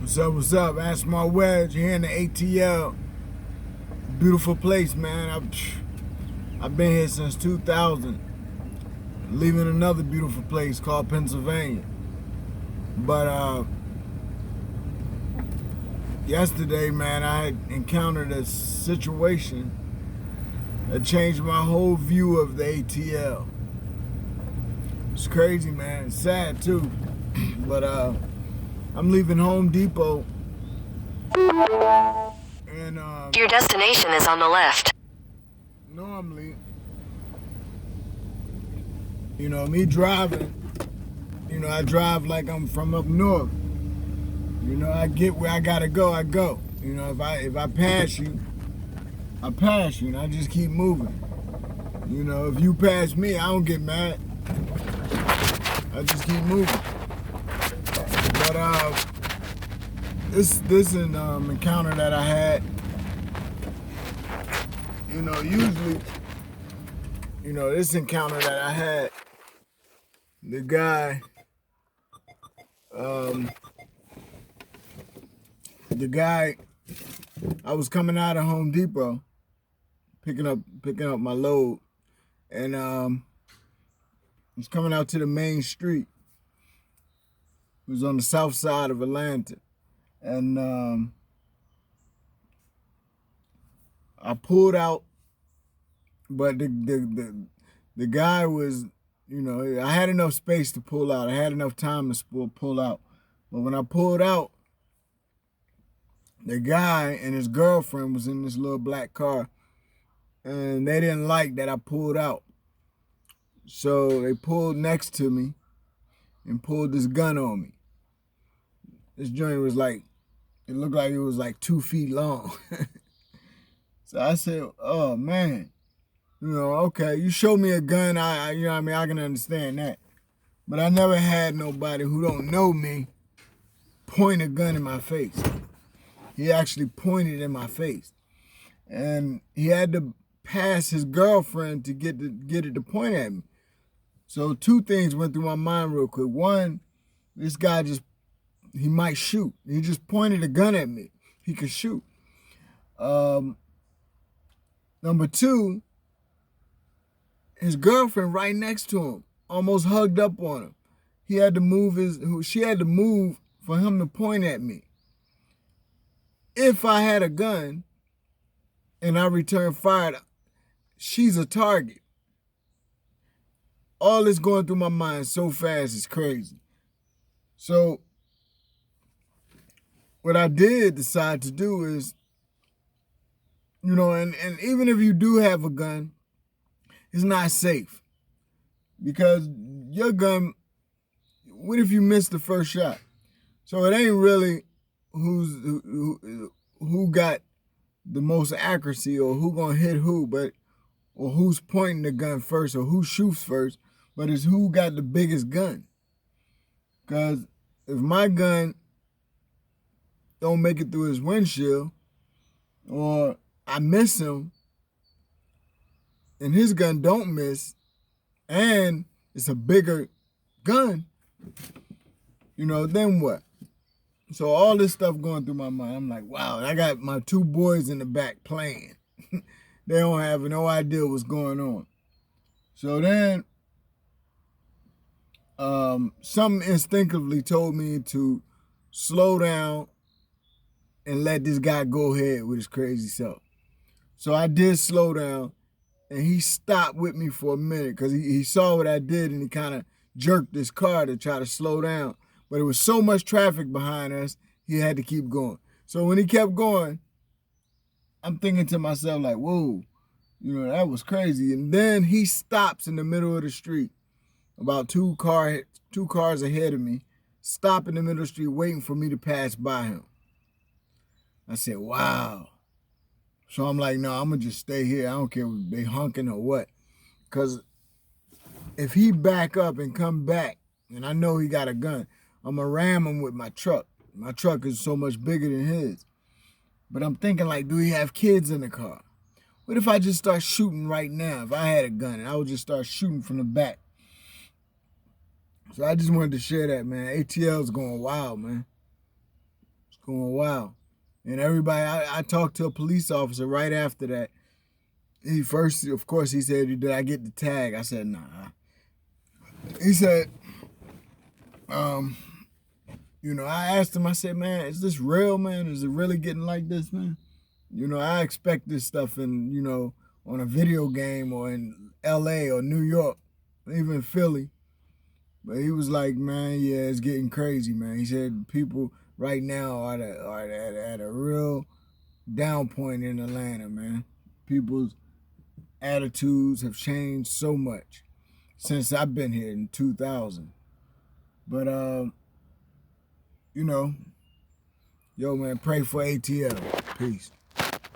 What's up, what's up? Ask my Wedge here in the ATL. Beautiful place, man. I've been here since 2000. Leaving another beautiful place called Pennsylvania. But yesterday, man, I had encountered a situation that changed my whole view of the ATL. It's crazy, man. It's sad too. But I'm leaving Home Depot and Your destination is on the left. normally, me driving, I drive like I'm from up north. I get where I gotta go, I go. If I pass you, I pass you, and I just keep moving. If you pass me, I don't get mad. I just keep moving. But this encounter that I had, usually, this encounter that I had, the guy, I was coming out of Home Depot, picking up my load, and was coming out to the main street. It was on the south side of Atlanta, and I pulled out, but the guy was, I had enough space to pull out. I had enough time to pull out, but when I pulled out, the guy and his girlfriend was in this little black car, and they didn't like that I pulled out. So they pulled next to me and pulled this gun on me. This joint was like, it looked like it was like 2 feet long. So I said, oh man, okay, you show me a gun, I can understand that. But I never had nobody who don't know me point a gun in my face. He actually pointed in my face. And he had to pass his girlfriend to get it to point at me. So 2 things went through my mind real quick. One, this guy he might shoot. He just pointed a gun at me. He could shoot. Number 2, his girlfriend right next to him, almost hugged up on him. She had to move for him to point at me. If I had a gun and I returned fire, she's a target. All this going through my mind so fast, it's crazy. So what I did decide to do is, and even if you do have a gun, it's not safe. Because your gun, what if you miss the first shot? So it ain't really who got the most accuracy or who gonna hit who, or who's pointing the gun first or who shoots first, but it's who got the biggest gun. Because if my gun don't make it through his windshield, or I miss him and his gun don't miss, and it's a bigger gun, then what? So all this stuff going through my mind. I'm like, wow, I got my 2 boys in the back playing. They don't have no idea what's going on. So then something instinctively told me to slow down and let this guy go ahead with his crazy self. So I did slow down, and he stopped with me for a minute because he saw what I did, and he kind of jerked his car to try to slow down. But there was so much traffic behind us, he had to keep going. So when he kept going, I'm thinking to myself like, whoa, that was crazy. And then he stops in the middle of the street, about 2 cars ahead of me, stop in the middle of the street waiting for me to pass by him. I said, wow. So I'm like, no, I'm going to just stay here. I don't care if they honking or what. Because if he back up and come back, and I know he got a gun, I'm going to ram him with my truck. My truck is so much bigger than his. But I'm thinking like, do he have kids in the car? What if I just start shooting right now? If I had a gun and I would just start shooting from the back. So I just wanted to share that, man. ATL is going wild, man. It's going wild. And everybody, I talked to a police officer right after that. He first, of course, he said, "Did I get the tag?" I said, "Nah." He said, I asked him, I said, "Man, is this real, man? Is it really getting like this, man?" I expect this stuff on a video game or in LA or New York, even Philly. But he was like, "Man, yeah, it's getting crazy, man." He said people right now are at a real down point in Atlanta, man. People's attitudes have changed so much since I've been here in 2000. But, yo, man, pray for ATL. Peace.